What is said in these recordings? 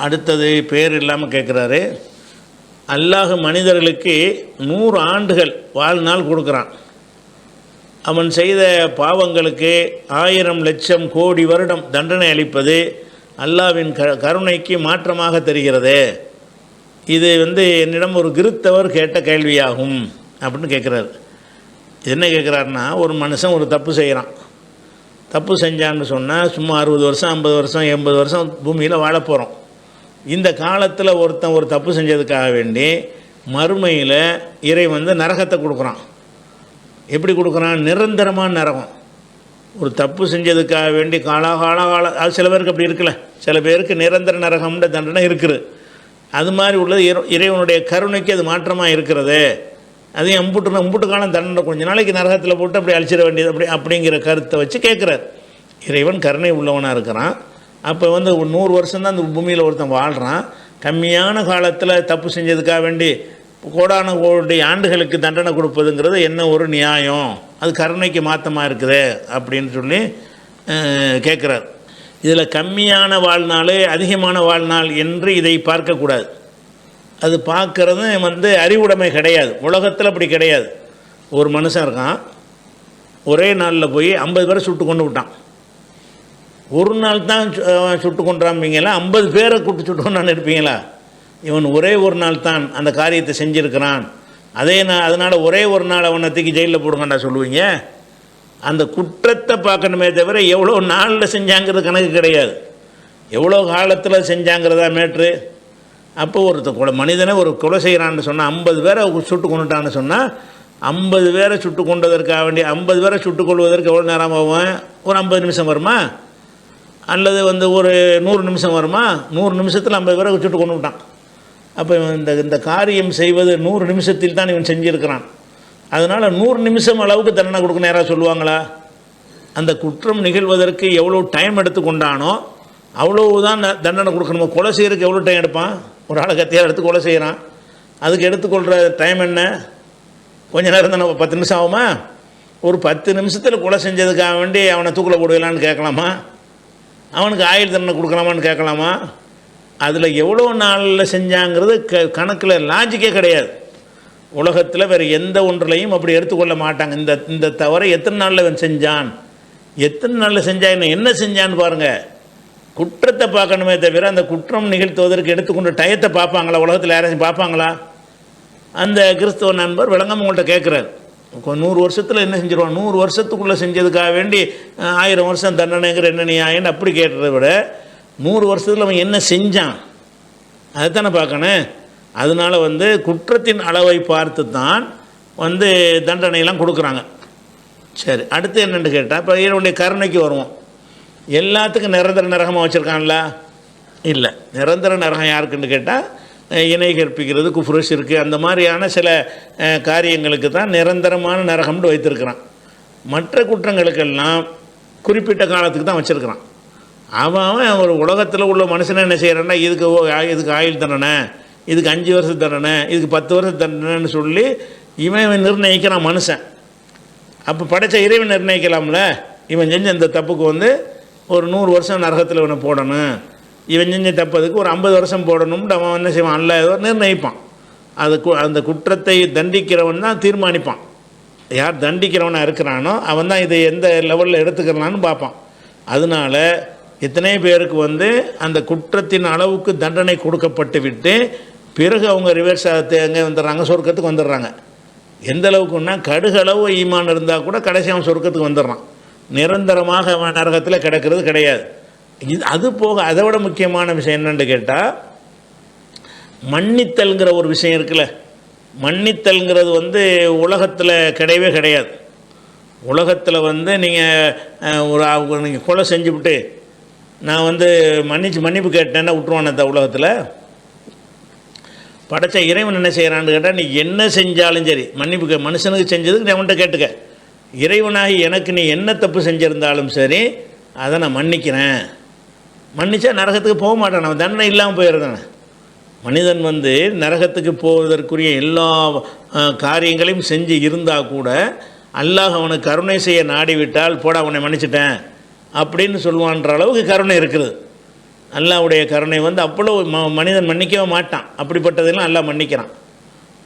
அடுத்தது பேர் இல்லாமல் கேட்குறாரு. அல்லாஹ் மனிதர்களுக்கு 100 ஆண்டுகள் வாழ்நாள் கொடுக்குறான். அவன் செய்த பாவங்களுக்கு 1000 லட்சம் கோடி வருடம் தண்டனை அளிப்பது அல்லாஹ்வின் கருணைக்கு மாற்றமாக தெரிகிறது. இது என்னிடம் ஒரு கிறித்தவர் கேட்ட கேள்வியாகும் அப்படின்னு கேட்குறாரு. என்ன கேட்குறாருன்னா, ஒரு மனுஷன் ஒரு தப்பு செய்கிறான். தப்பு செஞ்சான்னு சொன்னால் சும்மா 60 வருஷம் 50 வருஷம் 80 வருஷம் பூமியில் வாழ போகிறோம். இந்த காலத்தில் ஒருத்தன் ஒரு தப்பு செஞ்சதுக்காக வேண்டி மறுமையில் இறைவன் நரகத்தை கொடுக்குறான். எப்படி கொடுக்குறான்? நிரந்தரமான நரகம். ஒரு தப்பு செஞ்சதுக்காக வேண்டி காலாகால அது சில பேருக்கு அப்படி இருக்குல்ல, சில பேருக்கு நிரந்தர நரகம்ன்ற தண்டனை இருக்குது. அது மாதிரி உள்ளது இறைவனுடைய கருணைக்கு அது மாற்றமாக இருக்கிறது. அதையும் அம்புட்டு காலம் தண்டனை கொஞ்ச நாளைக்கு நரகத்தில் போட்டு அப்படி அழிச்சிட வேண்டியது அப்படிங்கிற கருத்தை வச்சு கேட்குறார். இறைவன் கருணை உள்ளவனாக இருக்கிறான். அப்போ 100 வருஷம்தான் அந்த பூமியில் ஒருத்தன் வாழ்கிறான். கம்மியான காலத்தில் தப்பு செஞ்சதுக்காக வேண்டி கோடான கோடி ஆண்டுகளுக்கு தண்டனை கொடுப்பதுங்கிறது என்ன ஒரு நியாயம்? அது கருணைக்கு மாற்றமாக இருக்குது அப்படின்னு சொல்லி கேட்குறார். இதில் கம்மியான வாழ்நாள் அதிகமான வாழ்நாள் என்று இதை பார்க்கக்கூடாது. அது பார்க்குறது அறிவுடைமை கிடையாது. உலகத்தில் அப்படி கிடையாது. ஒரு மனுஷன் இருக்கான், ஒரே நாளில் போய் 50 பேரை சுட்டு கொண்டு விட்டான். ஒரு நாள் தான் சுட்டு கொண்டாம்பீங்களா? 50 பேரை கூட்டு சுட்டு கொண்டான்னு இருப்பீங்களா? இவன் ஒரே ஒரு நாள் தான் அந்த காரியத்தை செஞ்சுருக்கிறான். அதனால் ஒரே ஒரு நாள் அவனை தூக்கி ஜெயிலில் போடுங்கண்டா சொல்லுவீங்க? அந்த குற்றத்தை பார்க்கணுமே தவிர எவ்வளோ நாளில் செஞ்சாங்கிறது கணக்கு கிடையாது. எவ்வளோ காலத்தில் செஞ்சாங்கிறதா மேட்ரு. அப்போ மனிதனை ஒரு கொலை செய்கிறான்னு சொன்னால் 50 பேரை சுட்டு கொண்டுட்டான்னு சொன்னால் 50 பேரை சுட்டு கொண்டதற்காக வேண்டிய 50 பேரை சுட்டுக் கொள்வதற்கு எவ்வளோ நேரம் ஆகும்? ஒரு 50 நிமிஷம் வருமா? அல்லது ஒரு 100 நிமிஷம் வருமா? 100 நிமிஷத்தில் 50 பேரை சுட்டு கொண்டு விட்டான். அப்போ இந்த காரியம் செய்வது 100 நிமிஷத்தில் தான் இவன் செஞ்சுருக்கிறான். அதனால் 100 நிமிஷம் அளவுக்கு தண்டனை கொடுக்கணும் யாராவது சொல்லுவாங்களா? அந்த குற்றம் நிகழ்வதற்கு எவ்வளோ டைம் எடுத்துக்கொண்டானோ அவ்வளோதான் தண்டனை கொடுக்கணுமோ. கொலை செய்கிறதுக்கு எவ்வளோ டைம் எடுப்பான்? ஒரு ஆளை கத்தியால் எடுத்து கொலை செய்கிறான், அதுக்கு எடுத்துக்கொள்கிற டைம் என்ன? கொஞ்சம் நேரம் தானே, 10 நிமிஷம் ஆகுமா? ஒரு 10 நிமிஷத்தில் கொலை செஞ்சதுக்காக வேண்டி அவனை தூக்கில் போடுவலான்னு கேட்கலாமா? அவனுக்கு ஆயுள் தண்டனை கொடுக்கலாமான்னு கேட்கலாமா? அதில் எவ்வளோ நாளில் செஞ்சாங்கிறது கணக்கில் லாஜிக்கே கிடையாது. உலகத்தில் வேறு எந்த ஒன்றிலையும் அப்படி எடுத்துக்கொள்ள மாட்டாங்க. இந்த தவறை எத்தனை நாளில் அவன் செஞ்சான், எத்தனை நாளில் செஞ்சான், என்ன செஞ்சான்னு பாருங்கள். குற்றத்தை பார்க்கணுமே தவிர அந்த குற்றம் நிகழ்த்துவதற்கு எடுத்துக்கொண்ட டயத்தை பார்ப்பாங்களா? உலகத்தில் யாராச்சும் பார்ப்பாங்களா? அந்த கிறிஸ்தவ நண்பர் விளங்காமல் உங்கள்கிட்ட கேட்குறாரு, 100 வருஷத்தில் என்ன செஞ்சிருவான்? 100 வருஷத்துக்குள்ளே செஞ்சதுக்காக வேண்டி 1000 வருஷம் தண்டனைங்கிற என்ன நியாயம்னு அப்படி கேட்டதை விட 100 வருஷத்தில் அவன் என்ன செஞ்சான் அதைத்தானே பார்க்கணும். அதனால் குற்றத்தின் அளவை பார்த்து தான் தண்டனையெல்லாம் கொடுக்குறாங்க. சரி, அடுத்து என்னென்னு கேட்டால், இப்போ இவனுடைய கருணைக்கு வருவோம். எல்லாத்துக்கும் நிரந்தர நரகமாக வச்சுருக்கான்ல? இல்லை. நிரந்தர நரகம் யாருக்குன்னு கேட்டால், இணை கற்பிக்கிறது, குஃப்ரு, ஷிர்க், அந்த மாதிரியான சில காரியங்களுக்கு தான் நிரந்தரமான நரகம்னு வைத்திருக்கிறான். மற்ற குற்றங்களுக்கெல்லாம் குறிப்பிட்ட காலத்துக்கு தான் வச்சுருக்கிறான். அவன் ஒரு உலகத்தில் உள்ள மனுஷனை என்ன செய்கிறான்னா, இதுக்கு ஆயுள் தண்டனை, இதுக்கு 5 வருஷம் தண்டனை, இதுக்கு 10 வருஷம் தண்டனைன்னு சொல்லி இவன் நிர்ணயிக்கிறான் மனுஷன். அப்போ படைத்த இறைவன் நிர்ணயிக்கலாம்ல, இவன் செஞ்ச இந்த தப்புக்கு ஒரு 100 வருஷம் நரகத்தில் இவனை போடணும், இவன் செஞ்ச தப்பதுக்கு ஒரு 50 வருஷம் போடணும்னு அவன் என்ன செய்வான்? அல்ல நிர்ணயிப்பான். அந்த குற்றத்தை தண்டிக்கிறவன் தான் தீர்மானிப்பான். யார் தண்டிக்கிறவனாக இருக்கிறானோ அவன் தான் இதை எந்த லெவலில் எடுத்துக்கிறான்னு பார்ப்பான். அதனால் எத்தனை பேருக்கு அந்த குற்றத்தின் அளவுக்கு தண்டனை கொடுக்கப்பட்டு விட்டு பிறகு அவங்க ரிவர்ஸ் எங்கே வந்துடுறாங்க? சொர்க்கத்துக்கு வந்துடுறாங்க. எந்த அளவுக்குன்னா, கடுகளவு ஈமான் இருந்தால் கூட கடைசி அவன் சொர்க்கத்துக்கு வந்துடுறான். நிரந்தரமாக அவன் நரகத்தில் கிடக்கிறது கிடையாது. அது போக அதை விட முக்கியமான விஷயம் என்னென்னு கேட்டால், மன்னித்தல்ங்கிற ஒரு விஷயம் இருக்குல்ல. மன்னித்தல்ங்கிறது உலகத்தில் கிடையவே கிடையாது. உலகத்தில் நீங்கள் கொலை செஞ்சுவிட்டு நான் மன்னிப்பு கேட்டேன்னா விட்டுருவானே அந்த உலகத்தில்? படைத்த இறைவன் என்ன செய்கிறான்னு கேட்டால், நீ என்ன செஞ்சாலும் சரி மன்னிப்பு மனுஷனுக்கு செஞ்சதுக்கு நீ அவன்கிட்ட கேட்டுக்க. இறைவனாகி எனக்கு நீ என்ன தப்பு செஞ்சுருந்தாலும் சரி அதை நான் மன்னிக்கிறேன். மன்னிச்சா நரகத்துக்கு போக மாட்டான், அவன் தண்டனை இல்லாமல் போயிடுறானே. மனிதன் நரகத்துக்கு போவதற்குரிய எல்லா காரியங்களையும் செஞ்சு இருந்தால் கூட அல்லாஹ் அவனுக்கு கருணை செய்ய நாடிவிட்டால், போட அவனை மன்னிச்சிட்டேன் அப்படின்னு சொல்லுவான்ற அளவுக்கு கருணை இருக்குது. அல்லாஹ்வுடைய கருணை வந்து அவ்வளோ மனிதன் மன்னிக்கவே மாட்டான். அப்படிப்பட்டதெல்லாம் அல்லாஹ் மன்னிக்கிறான்.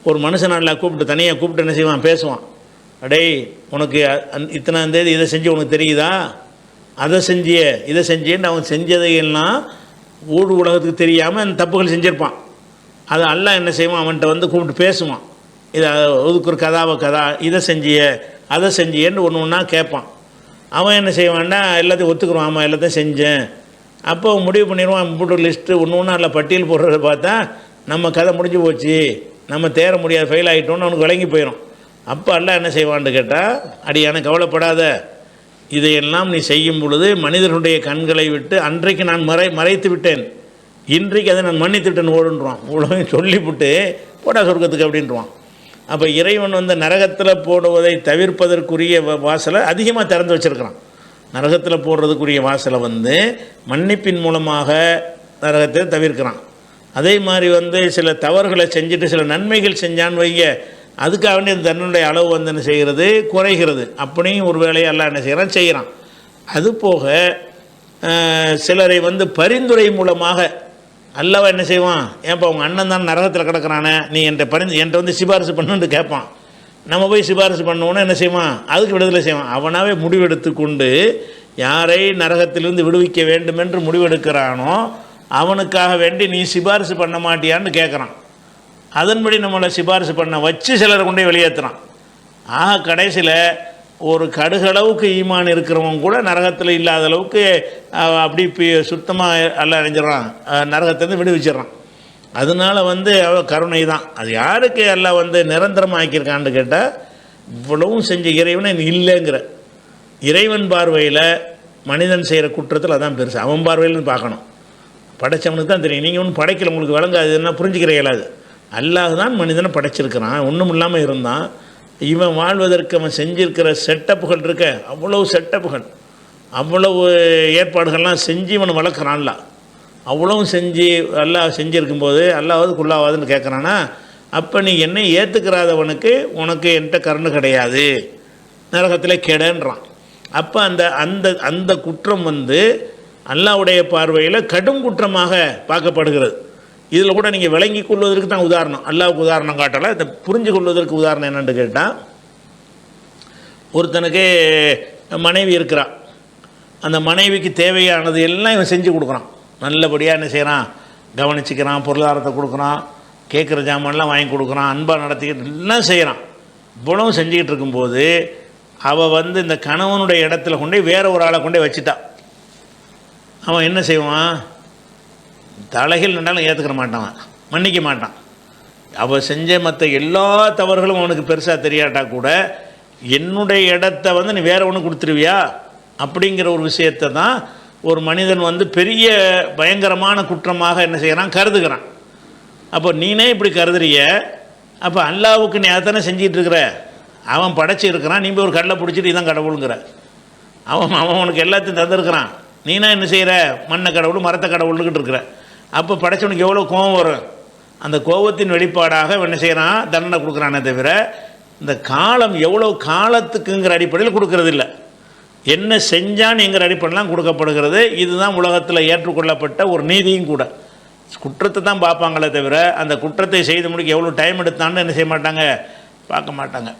ஒரு மனுஷன் அல்லாஹ் கூப்பிட்டு தனியாக கூப்பிட்டு என்ன செய்வான், பேசுவான். அடே உனக்கு இத்தனாம் தேதி இதை செஞ்சு உனக்கு தெரியுதா, அதை செஞ்சிய இதை செஞ்சேன்னு அவன் செஞ்சதையெல்லாம் ஊடு உலகத்துக்கு தெரியாமல் அந்த தப்புகள் செஞ்சுருப்பான். அதை அல்லாஹ் என்ன செய்வான், அவன்கிட்ட வந்து கூப்பிட்டு பேசுவான். இதை ஒதுக்குற கதா இதை செஞ்சிய அதை செஞ்சியன்னு ஒன்று ஒன்றா கேட்பான். அவன் என்ன செய்வான்னா எல்லாத்தையும் ஒத்துக்குருவான், ஆமாம் எல்லாத்தையும் செஞ்சேன். அப்போ முடிவு பண்ணிடுவான், போட்டு லிஸ்ட்டு ஒன்று ஒன்றா இல்லை பட்டியல் போடுறத பார்த்தா நம்ம கதை முடிஞ்சு போச்சு, நம்ம தேர முடியாது, ஃபெயில் ஆகிட்டோன்னு அவனுக்கு விளங்கி போயிடும். அப்போ அல்லாஹ் என்ன செய்வான்னு கேட்டால், அடியான கவலைப்படாத, இதையெல்லாம் நீ செய்யும் பொழுது மனிதனுடைய கண்களை விட்டு அன்றைக்கு நான் மறைத்து விட்டேன், இன்றைக்கு அதை நான் மன்னித்து விட்டேன்னு ஓடுன்றான். உலகம் சொல்லிவிட்டு போடா சொர்க்கத்துக்கு அப்படின்றான். அப்போ இறைவன் வந்து நரகத்தில் போடுவதை தவிர்ப்பதற்குரிய வாசலை அதிகமாக திறந்து வச்சுருக்கிறான். நரகத்தில் போடுறதுக்குரிய வாசலை வந்து மன்னிப்பின் மூலமாக நரகத்தை தவிர்க்கிறான். அதே மாதிரி வந்து சில தவறுகளை செஞ்சுட்டு சில நன்மைகள் செஞ்சான்னு வைங்க, அதுக்காக வேண்டிய அந்த தன்னுடைய அளவு வந்து என்ன செய்கிறது, குறைகிறது. அப்படியும் ஒரு வேலையை எல்லாம் என்ன செய்கிறான். அதுபோக சிலரை வந்து பரிந்துரை மூலமாக அல்லாஹ் என்ன செய்வான், ஏன்ப்பா உங்கள் அண்ணன் தான் நரகத்தில் கிடக்கிறானே, நீ என்கிட்ட வந்து சிபாரிசு பண்ணுன்னு கேட்பான். நம்ம போய் சிபாரிசு பண்ணோன்னு என்ன செய்வான், அதுக்கு விடுதலை செய்வான். அவனாவே முடிவெடுத்து கொண்டு யாரை நரகத்திலிருந்து விடுவிக்க வேண்டும் என்று முடிவெடுக்கிறானோ அவனுக்காக வேண்டி நீ சிபாரிசு பண்ண மாட்டியான்னு கேட்குறான். அதன்படி நம்மளை சிபாரிசு பண்ண வச்சு சிலரை கொண்டே வெளியேற்றுறான். ஆக கடைசியில் ஒரு கடுகளவுக்கு ஈமான் இருக்கிறவங்க கூட நரகத்தில் இல்லாத அளவுக்கு அப்படி சுத்தமாக எல்லாம் அடைஞ்சிடறான், நரகத்திலேருந்து விடுவிச்சிட்றான். அதனால் வந்து கருணை தான். அது யாருக்கு எல்லாம் வந்து நிரந்தரமாக ஆக்கியிருக்கான்னு கேட்டால், இவ்வளவும் செஞ்ச இறைவனை இல்லைங்கிற இறைவன் பார்வையில் மனிதன் செய்கிற குற்றத்தில் அதான் பெருசு. அவன் பார்வையில்னு பார்க்கணும். படைச்சவனுக்கு தான் தெரியும். நீங்கள் ஒன்றும் படைக்கல, உங்களுக்கு வழங்காது, என்ன புரிஞ்சுக்கிற இயலாது. அல்லாஹ் தான் மனிதனை படைச்சிருக்கிறான், ஒன்றும் இல்லாமல் இருந்தான். இவன் வாழ்வதற்கு அவன் செஞ்சிருக்கிற செட்டப்புகள் இருக்க, அவ்வளவு செட்டப்புகள், அவ்வளவு ஏற்பாடுகள்லாம் செஞ்சு இவனை வளர்க்குறான்ல. அவ்வளவும் செஞ்சு அல்லாஹ் செஞ்சுருக்கும்போது அல்லாஹ்வுக்குள்ளாவாதுன்னு கேட்குறான்னா, அப்போ நீ என்னை ஏற்றுக்கிறாதவனுக்கு உனக்கு என்கிட்ட கருணை கிடையாது, நரகத்தில் கெடன்றான். அப்போ அந்த அந்த அந்த குற்றம் வந்து அல்லாஹ்வுடைய பார்வையில் கடும் குற்றமாக பார்க்கப்படுகிறது. இதில் கூட நீங்கள் விளங்கி கொள்வதற்கு தான் உதாரணம், அல்லாஹ்வுக்கு உதாரணம் காட்டலை, இதை புரிஞ்சு கொள்வதற்கு உதாரணம் என்னென்னு கேட்டால், ஒருத்தனுக்கு மனைவி இருக்கிறான், அந்த மனைவிக்கு தேவையானது எல்லாம் இவன் செஞ்சு கொடுக்குறான், நல்லபடியாக என்ன செய்கிறான், கவனிச்சிக்கிறான், பொருளாதாரத்தை கொடுக்குறான், கேட்குற ஜாமான்லாம் வாங்கி கொடுக்குறான், அன்பாக நடத்திக்கிட்டு எல்லாம் செய்கிறான். இவ்வளவும் செஞ்சுக்கிட்டு இருக்கும்போது அவள் வந்து இந்த கணவனுடைய இடத்துல கொண்டே வேற ஒரு ஆளை கொண்டே வச்சுட்டான். அவன் என்ன செய்வான், தலைகள் நின்றாலும் ஏற்றுக்கிற மாட்டான், மன்னிக்க மாட்டான். அவள் செஞ்ச மற்ற எல்லா தவறுகளும் அவனுக்கு பெருசாக தெரியாட்டா கூட என்னுடைய இடத்த வந்து நீ வேற ஒன்று கொடுத்துருவியா அப்படிங்கிற ஒரு விஷயத்தை தான் ஒரு மனிதன் வந்து பெரிய பயங்கரமான குற்றமாக என்ன செய்கிறான், கருதுகிறான். அப்போ நீனே இப்படி கருதுறிய, அப்போ அல்லாஹ்வுக்கு நீ அதைத்தானே செஞ்சிகிட்டு இருக்கிற, அவன் படைச்சி இருக்கிறான், நீ போய் ஒரு கடலை பிடிச்சிட்டு இதான் கடவுளுங்கிற. அவன் உனக்கு எல்லாத்தையும் தந்திருக்கிறான், நீனா என்ன செய்கிற, மண்ணை கடவுள் மரத்தை கடவுள்கிட்டு இருக்கிற. அப்போ படைச்சவனுக்கு எவ்வளோ கோபம் வரும். அந்த கோபத்தின் வெளிப்பாடாக என்ன செய்கிறான், தண்டனை கொடுக்குறானே தவிர இந்த காலம் எவ்வளோ காலத்துக்குங்கிற அடிப்படையில் கொடுக்கறதில்லை, என்ன செஞ்சான்னு என்கிற அடிப்படையெலாம் கொடுக்கப்படுகிறது. இதுதான் உலகத்தில் ஏற்றுக்கொள்ளப்பட்ட ஒரு நீதியும் கூட. குற்றத்தை தான் பார்ப்பாங்களே தவிர அந்த குற்றத்தை செய்து முடிக்க எவ்வளோ டைம் எடுத்தான்னு என்ன செய்ய மாட்டாங்க, பார்க்க மாட்டாங்க.